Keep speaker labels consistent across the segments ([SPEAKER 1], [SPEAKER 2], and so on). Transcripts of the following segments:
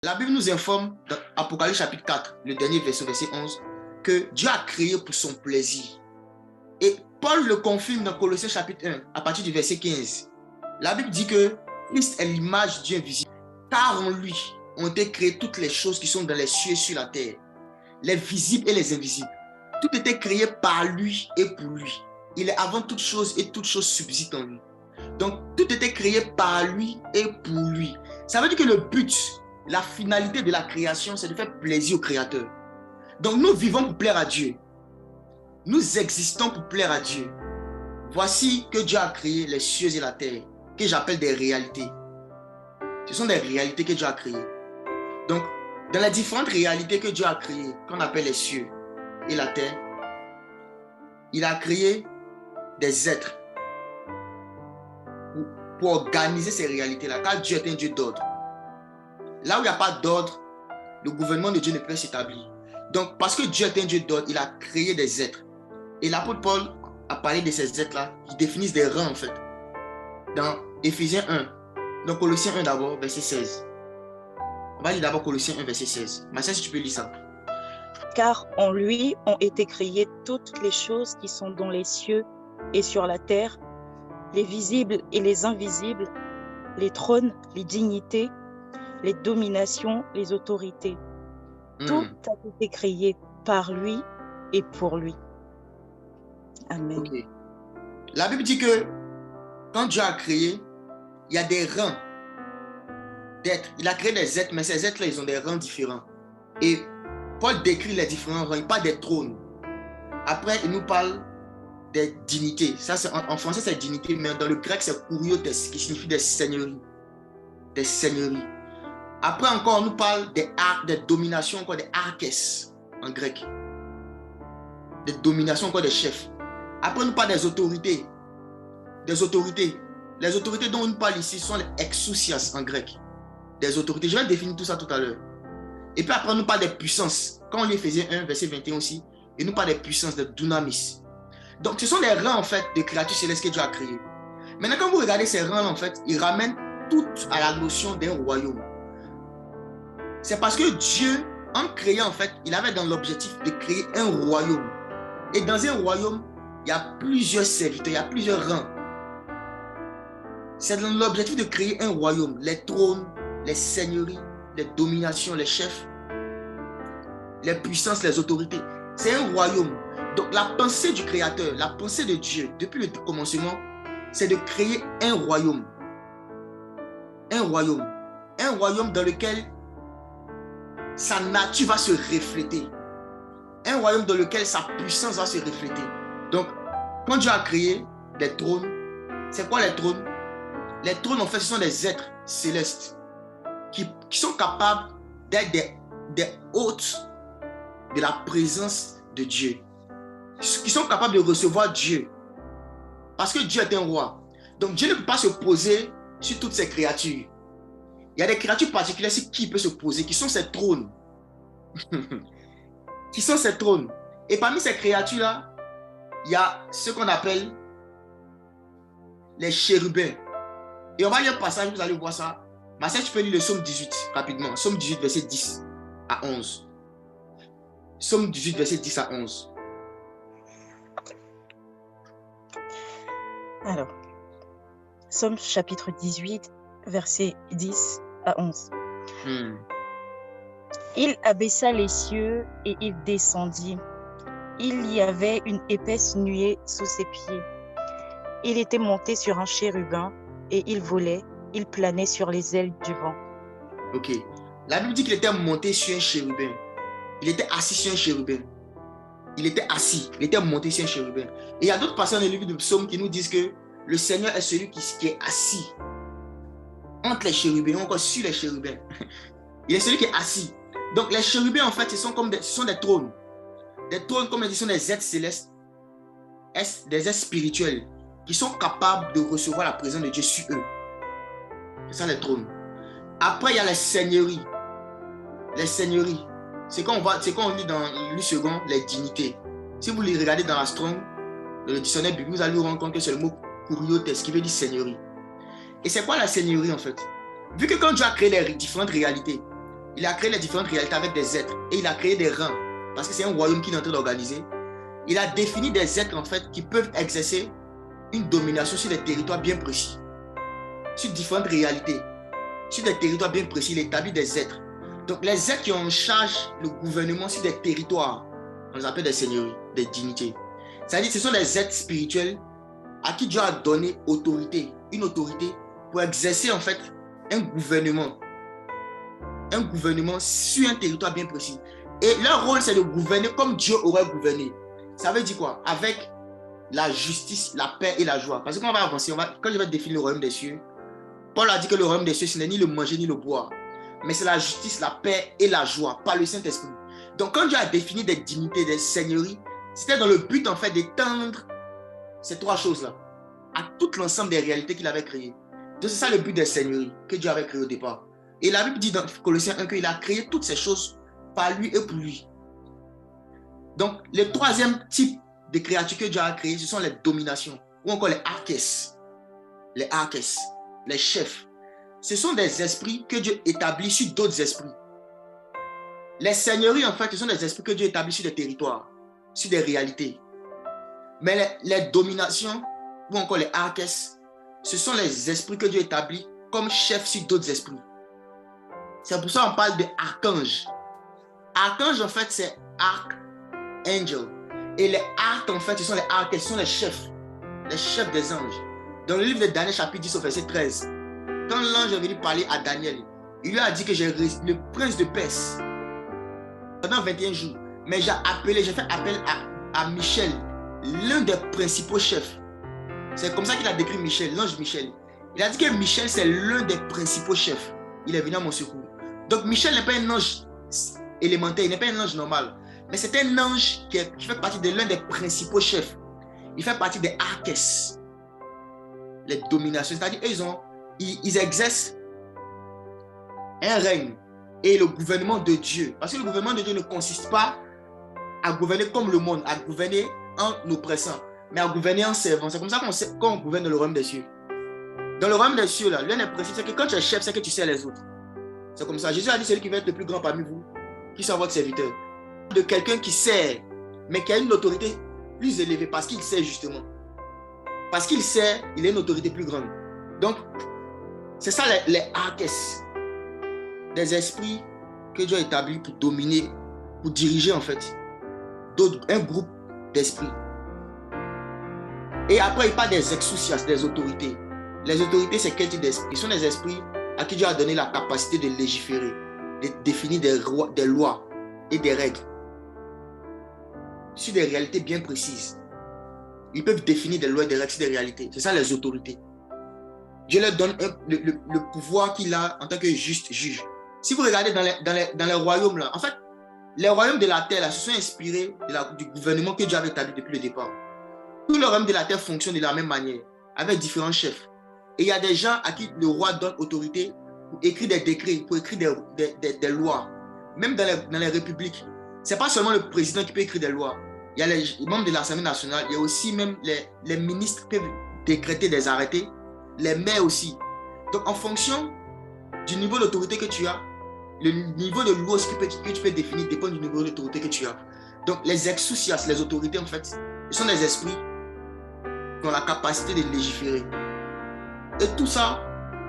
[SPEAKER 1] La Bible nous informe dans Apocalypse chapitre 4, le dernier verset 11, que Dieu a créé pour son plaisir. Et Paul le confirme dans Colossiens chapitre 1, à partir du verset 15. La Bible dit que Christ est l'image de Dieu invisible, car en lui ont été créées toutes les choses qui sont dans les cieux et sur la terre, les visibles et les invisibles. Tout était créé par lui et pour lui. Il est avant toute chose et toute chose subsiste en lui. Donc, tout était créé par lui et pour lui. Ça veut dire que le but, la finalité de la création, c'est de faire plaisir au Créateur. Donc, nous vivons pour plaire à Dieu. Nous existons pour plaire à Dieu. Voici que Dieu a créé les cieux et la terre, que j'appelle des réalités. Ce sont des réalités que Dieu a créées. Donc, dans les différentes réalités que Dieu a créées, qu'on appelle les cieux et la terre, il a créé des êtres pour organiser ces réalités-là, car Dieu est un Dieu d'ordre. Là où il n'y a pas d'ordre, le gouvernement de Dieu ne peut s'établir. Donc, parce que Dieu est un Dieu d'ordre, il a créé des êtres. Et l'apôtre Paul a parlé de ces êtres-là, qui définissent des rangs en fait. Dans Éphésiens 1, donc Colossiens 1 d'abord, verset 16. On va lire d'abord Colossiens 1, verset 16. Marcel, si tu peux lire ça.
[SPEAKER 2] Car en lui ont été créées toutes les choses qui sont dans les cieux et sur la terre, les visibles et les invisibles, les trônes, les dignités, les dominations, les autorités. Tout a été créé par lui et pour lui. Amen.
[SPEAKER 1] Okay. La Bible dit que quand Dieu a créé, il y a des rangs d'êtres. Il a créé des êtres, mais ces êtres-là, ils ont des rangs différents. Et Paul décrit les différents rangs, il parle des trônes. Après, il nous parle des dignités. Ça, en français, c'est dignité, mais dans le grec, c'est kuriotes, qui signifie des seigneuries. Des seigneuries. Après encore, on nous parle des dominations, encore des arches en grec. Des dominations, encore des chefs. Après, on nous parle des autorités. Des autorités. Les autorités dont on nous parle ici sont les exousias en grec. Des autorités. Je vais définir tout ça tout à l'heure. Et puis après, on nous parle des puissances. Quand on lit Éphésiens 1, verset 21 aussi, il nous parle des puissances, de dunamis. Donc, ce sont les rangs, en fait, de créatures célestes que Dieu a créées. Maintenant, quand vous regardez ces rangs-là, en fait, ils ramènent tout à la notion d'un royaume. C'est parce que Dieu, en créant, en fait, il avait dans l'objectif de créer un royaume. Et dans un royaume, il y a plusieurs serviteurs, il y a plusieurs rangs. C'est dans l'objectif de créer un royaume. Les trônes, les seigneuries, les dominations, les chefs, les puissances, les autorités. C'est un royaume. Donc la pensée du Créateur, la pensée de Dieu, depuis le commencement, c'est de créer un royaume. Un royaume. Un royaume dans lequel sa nature va se refléter. Un royaume dans lequel sa puissance va se refléter. Donc, quand Dieu a créé des trônes, c'est quoi les trônes? Les trônes, en fait, ce sont des êtres célestes qui sont capables d'être des hôtes de la présence de Dieu. Qui sont capables de recevoir Dieu. Parce que Dieu est un roi. Donc, Dieu ne peut pas se poser sur toutes ces créatures. Il y a des créatures particulières sur qui il peut se poser, qui sont ces trônes. Qui sont ces trônes. Et parmi ces créatures-là, il y a ce qu'on appelle les chérubins. Et on va lire un passage, vous allez voir ça. Marcel, tu peux lire le psaume 18 rapidement. Psaume 18, verset 10 à 11. Psaume 18, verset 10 à 11.
[SPEAKER 2] Alors, Psaume chapitre 18, verset 10 à 11. Il abaissa les cieux et il descendit. Il y avait une épaisse nuée sous ses pieds. Il était monté sur un chérubin et il volait, il planait sur les ailes du vent.
[SPEAKER 1] Ok. La Bible dit qu'il était monté sur un chérubin. Il était assis sur un chérubin. Il était assis, il était monté sur un chérubin. Et il y a d'autres passages dans le livre de Psaume qui nous disent que le Seigneur est celui qui est assis entre les chérubins, ou encore sur les chérubins. Il est celui qui est assis. Donc les chérubins, en fait, ce sont des trônes. Des trônes, comme ils disent, sont des êtres célestes, des êtres spirituels, qui sont capables de recevoir la présence de Dieu sur eux. C'est ça les trônes. Après, il y a les seigneuries. Les seigneuries. C'est quand on lit dans le second, les dignités. Si vous les regardez dans la Strong, dans le dictionnaire biblique, vous allez vous rendre compte que c'est le mot kuriotes qui veut dire seigneurie. Et c'est quoi la seigneurie en fait? Vu que quand Dieu a créé les différentes réalités, il a créé les différentes réalités avec des êtres. Et il a créé des rangs. Parce que c'est un royaume qu'il est en train d'organiser. Il a défini des êtres, en fait, qui peuvent exercer une domination sur des territoires bien précis. Sur différentes réalités. Sur des territoires bien précis, il établit des êtres. Donc, les êtres qui ont en charge le gouvernement sur des territoires, on les appelle des seigneuries, des dignités. C'est-à-dire que ce sont des êtres spirituels à qui Dieu a donné autorité, une autorité pour exercer en fait un gouvernement sur un territoire bien précis. Et leur rôle, c'est de gouverner comme Dieu aurait gouverné. Ça veut dire quoi? Avec la justice, la paix et la joie. Parce que quand on va avancer, quand je vais définir le royaume des cieux, Paul a dit que le royaume des cieux, ce n'est ni le manger ni le boire, mais c'est la justice, la paix et la joie par le Saint-Esprit. Donc quand Dieu a défini des dignités, des seigneuries, c'était dans le but en fait d'étendre ces trois choses-là à tout l'ensemble des réalités qu'il avait créées. Donc c'est ça le but des seigneuries que Dieu avait créé au départ. Et la Bible dit dans Colossiens 1 qu'il a créé toutes ces choses par lui et pour lui. Donc le troisième type de créatures que Dieu a créé, ce sont les dominations ou encore les archès. Les archès, les chefs. Ce sont des esprits que Dieu établit sur d'autres esprits. Les seigneuries, en fait, ce sont des esprits que Dieu établit sur des territoires, sur des réalités. Mais les dominations, ou encore les archès, ce sont les esprits que Dieu établit comme chefs sur d'autres esprits. C'est pour ça qu'on parle d'archange. Archange, en fait, c'est archangel. Et les arcs, en fait, ce sont les archès, ce sont les chefs des anges. Dans le livre de Daniel, chapitre 10, au verset 13, quand l'ange est venu parler à Daniel, il lui a dit que j'ai le prince de Perse pendant 21 jours. Mais j'ai fait appel à Michel, l'un des principaux chefs. C'est comme ça qu'il a décrit Michel, l'ange Michel. Il a dit que Michel, c'est l'un des principaux chefs. Il est venu à mon secours. Donc Michel n'est pas un ange élémentaire, il n'est pas un ange normal. Mais c'est un ange qui fait partie de l'un des principaux chefs. Il fait partie des archès, les dominations. C'est-à-dire ils exercent un règne et le gouvernement de Dieu. Parce que le gouvernement de Dieu ne consiste pas à gouverner comme le monde, à gouverner en oppressant, mais à gouverner en servant. C'est comme ça qu'on gouverne dans le royaume des cieux. Dans le royaume des cieux, l'un des principes, c'est que quand tu es chef, c'est que tu sers les autres. C'est comme ça. Jésus a dit, celui qui va être le plus grand parmi vous, qui soit votre serviteur. De quelqu'un qui sert, mais qui a une autorité plus élevée parce qu'il sert justement. Parce qu'il sert, il a une autorité plus grande. Donc, c'est ça les archès. Des esprits que Dieu a établis pour dominer, pour diriger en fait un groupe d'esprits. Et après, il parle des exousias, des autorités. Les autorités, c'est quel type d'esprit? Ce sont des esprits à qui Dieu a donné la capacité de légiférer, de définir des lois et des règles sur des réalités bien précises. Ils peuvent définir des lois et des règles sur des réalités. C'est ça les autorités. Dieu leur donne le pouvoir qu'il a en tant que juste juge. Si vous regardez dans les royaumes, là, en fait, les royaumes de la terre là, se sont inspirés du gouvernement que Dieu avait établi depuis le départ. Tous les royaumes de la terre fonctionnent de la même manière, avec différents chefs. Et il y a des gens à qui le roi donne autorité pour écrire des décrets, pour écrire des lois. Même dans les républiques, ce n'est pas seulement le président qui peut écrire des lois. Il y a les membres de l'Assemblée nationale, il y a aussi même les ministres qui peuvent décréter des arrêtés, les maires aussi. Donc en fonction du niveau d'autorité que tu as, le niveau de loi que tu peux définir dépend du niveau d'autorité que tu as. Donc les exousias, les autorités en fait, ce sont des esprits qui ont la capacité de légiférer. Et tout ça,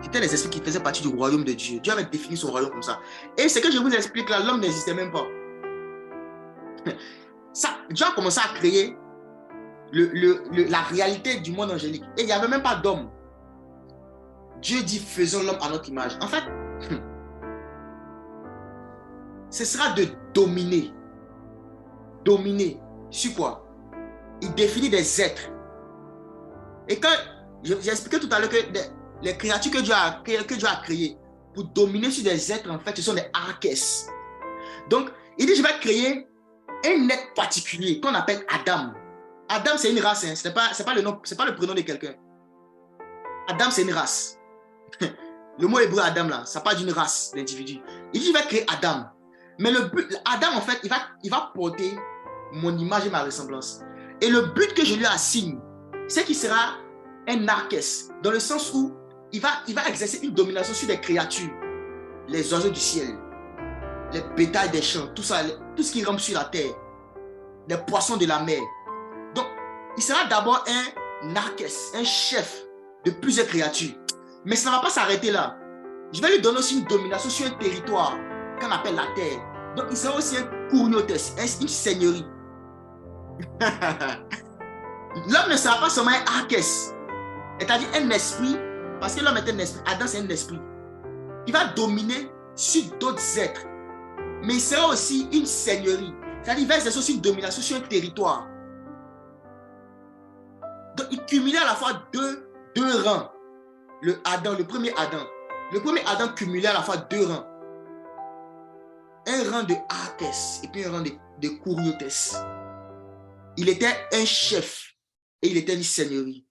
[SPEAKER 1] c'était les esprits qui faisaient partie du royaume de Dieu. Dieu avait défini son royaume comme ça. Et ce que je vous explique là, l'homme n'existait même pas. Dieu a commencé à créer la réalité du monde angélique. Et il n'y avait même pas d'homme. Dieu dit, faisons l'homme à notre image. En fait, ce sera de dominer. Dominer. Sur quoi? Il définit des êtres. Et quand j'ai expliqué tout à l'heure que les créatures que Dieu a créées pour dominer sur des êtres, en fait, ce sont des archès. Donc, il dit, je vais créer un être particulier qu'on appelle Adam. Adam, c'est une race, hein. C'est pas le nom, c'est pas le prénom de quelqu'un. Adam, c'est une race. Le mot hébreu Adam, là, ça parle d'une race d'individus. Il dit, je vais créer Adam. Mais le but, Adam, en fait, il va porter mon image et ma ressemblance. Et le but que je lui assigne, c'est qu'il sera un archès, dans le sens où il va exercer une domination sur des créatures, les oiseaux du ciel, les bétails des champs, tout ça, tout ce qui rampe sur la terre, les poissons de la mer. Donc, il sera d'abord un archès, un chef de plusieurs créatures. Mais ça ne va pas s'arrêter là. Je vais lui donner aussi une domination sur un territoire qu'on appelle la terre. Donc, il sera aussi un kouriotes, une seigneurie. L'homme ne sera pas seulement un archès, c'est-à-dire un esprit, parce que l'homme est un esprit, Adam c'est un esprit. Il va dominer sur d'autres êtres, mais il sera aussi une seigneurie, c'est-à-dire il va exercer aussi une domination sur un territoire. Donc il cumulait à la fois deux rangs. Le premier Adam cumulait à la fois deux rangs. Un rang de archès et puis un rang de kouriotes. Il était un chef et il était une seigneurie.